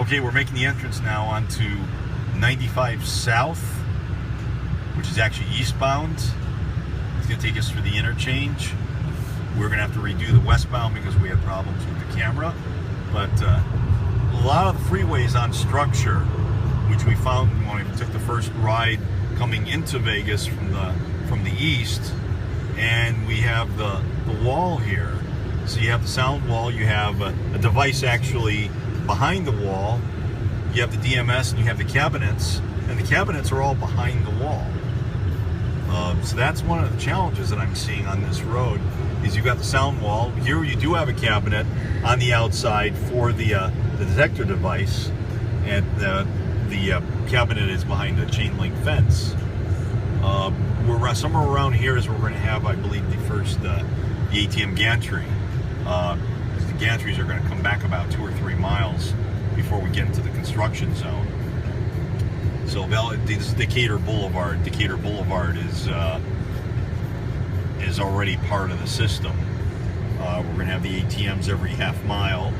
Okay, we're making the entrance now onto 95 South, which is actually eastbound. It's going to take us through the interchange. We're going to have to redo the westbound because we had problems with the camera. But a lot of the freeways on structure, which we found when we took the first ride coming into Vegas from the east, and we have the wall here. So you have the sound wall, you have a device actually behind the wall, you have the DMS, and you have the cabinets, and the cabinets are all behind the wall. So that's one of the challenges that I'm seeing on this road, is you've got the sound wall. Here you do have a cabinet on the outside for the detector device, and the cabinet is behind the chain link fence. We're somewhere around here is where we're going to have, I believe, the first the ATM gantry. The gantries are going to come back about 2 or 3 miles before we get into the construction zone. So this is Decatur Boulevard. Decatur Boulevard is already part of the system. We're going to have the ATMs every half mile.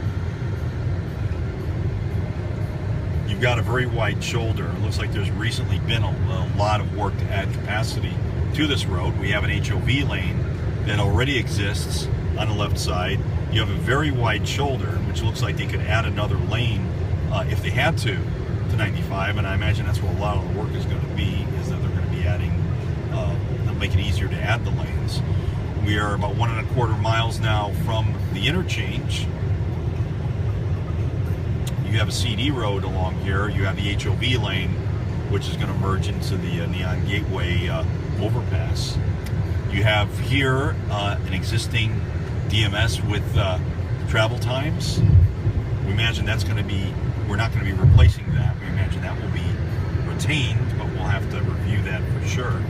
You've got a very wide shoulder. It looks like there's recently been a lot of work to add capacity to this road. We have an HOV lane that already exists on the left side. You have a very wide shoulder, which looks like they could add another lane if they had to 95, and I imagine that's where a lot of the work is going to be, is that they're going to be adding, they'll make it easier to add the lanes. We are about 1.25 miles now from the interchange. You have a CD road along here. You have the HOV lane, which is going to merge into the Neon Gateway overpass. You have here an existing DMS with travel times. We imagine that's going to be, we're not going to be replacing that. We imagine that will be retained, but we'll have to review that for sure.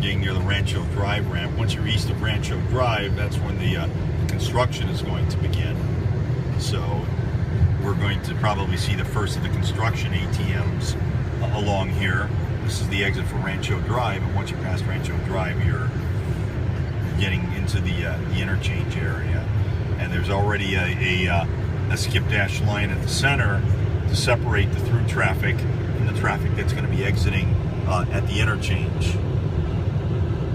Getting near the Rancho Drive ramp. Once you're east of Rancho Drive, that's when the construction is going to begin. So we're going to probably see the first of the construction ATMs along here. This is the exit for Rancho Drive, and once you pass Rancho Drive, you're getting into the interchange area. And there's already a skip dash line at the center to separate the through traffic from the traffic that's going to be exiting at the interchange.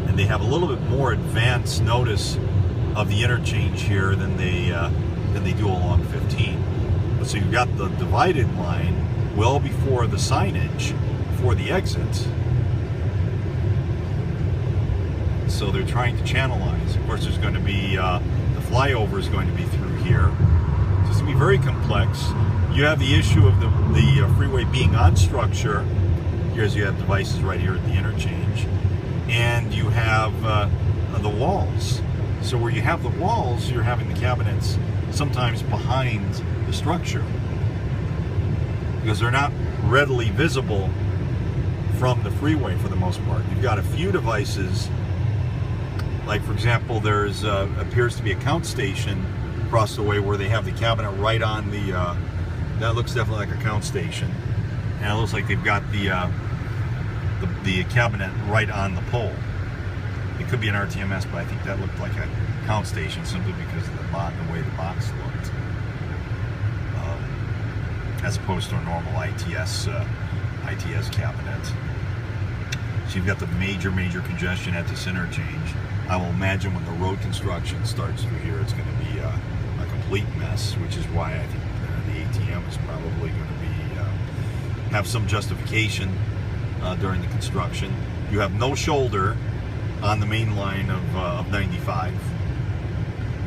And they have a little bit more advanced notice of the interchange here than they do along 15. But so you've got the divided line well before the signage for the exit. So they're trying to channelize. Of course, there's going to be the flyover is going to be through here. It's going to be very complex. You have the issue of the freeway being on structure. Here's, you have devices right here at the interchange, and you have the walls. So where you have the walls, you're having the cabinets sometimes behind the structure because they're not readily visible from the freeway for the most part. You've got a few devices, like for example, there's appears to be a count station across the way where they have the cabinet right on the, that looks definitely like a count station. And it looks like they've got the cabinet right on the pole. It could be an RTMS, but I think that looked like a count station simply because of the way the box looked. As opposed to a normal ITS cabinet. So you've got the major congestion at this interchange. I will imagine when the road construction starts through here, it's going to be a complete mess, which is why I think the ATM is probably going to be have some justification during the construction. You have no shoulder on the main line of 95.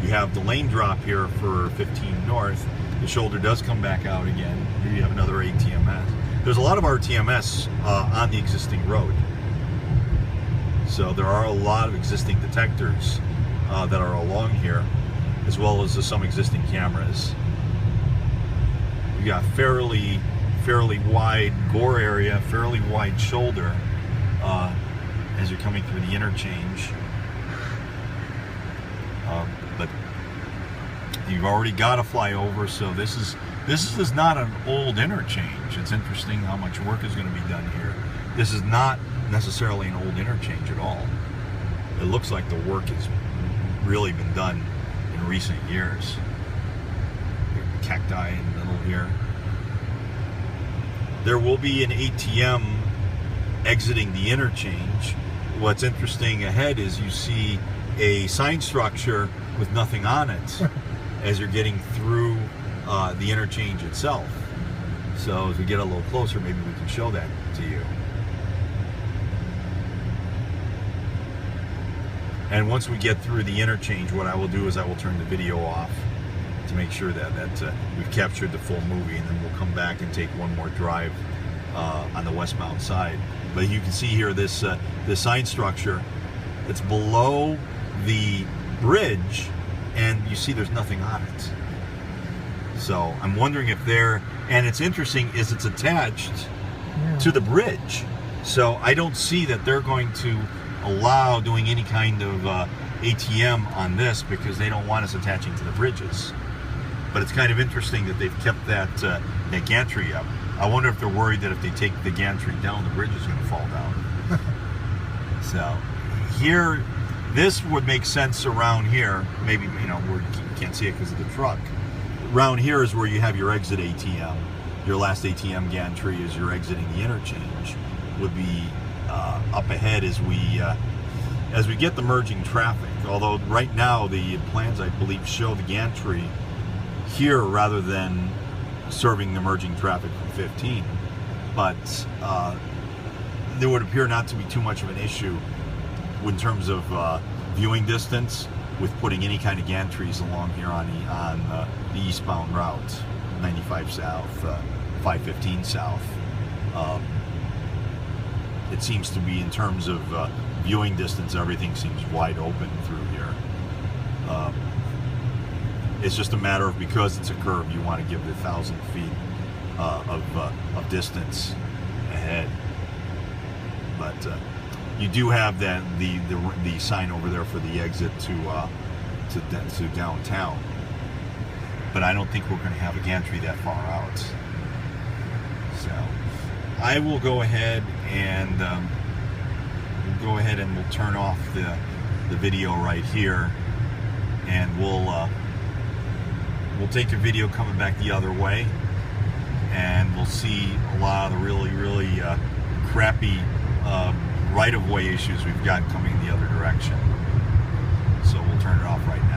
You have the lane drop here for 15 north. The shoulder does come back out again. Here you have another ATMS. There's a lot of RTMS on the existing road. So there are a lot of existing detectors that are along here, as well as some existing cameras. You got fairly wide gore area, fairly wide shoulder as you're coming through the interchange. But you've already got a flyover, so this is not an old interchange. It's interesting how much work is going to be done here. This is not necessarily an old interchange at all. It looks like the work has really been done in recent years. Cacti in the middle here. There will be an ATM exiting the interchange. What's interesting ahead is you see a sign structure with nothing on it as you're getting through the interchange itself. So as we get a little closer, maybe we can show that to you. And once we get through the interchange, what I will do is I will turn the video off to make sure that we've captured the full movie, and then we'll come back and take one more drive on the westbound side. But you can see here this sign structure. It's below the bridge, and you see there's nothing on it. So I'm wondering if and it's interesting is it's attached to the bridge. So I don't see that they're going to allow doing any kind of ATM on this because they don't want us attaching to the bridges. But it's kind of interesting that they've kept that gantry up. I wonder if they're worried that if they take the gantry down, the bridge is going to fall down. So here, this would make sense around here. Maybe, where you can't see it because of the truck. Around here is where you have your exit ATM. Your last ATM gantry is you're exiting the interchange. Would be up ahead as we get the merging traffic. Although right now the plans, I believe, show the gantry here rather than serving the merging traffic from 15. But there would appear not to be too much of an issue in terms of viewing distance with putting any kind of gantries along here on the eastbound route, 95 south, 515 south. It seems to be, in terms of viewing distance, everything seems wide open through here. It's just a matter of, because it's a curve, you want to give it 1,000 feet of distance ahead. But you do have the sign over there for the exit to downtown. But I don't think we're going to have a gantry that far out. So I will go ahead and we'll turn off the video right here, and we'll take a video coming back the other way, and we'll see a lot of the really crappy right-of-way issues we've got coming the other direction. So we'll turn it off right now.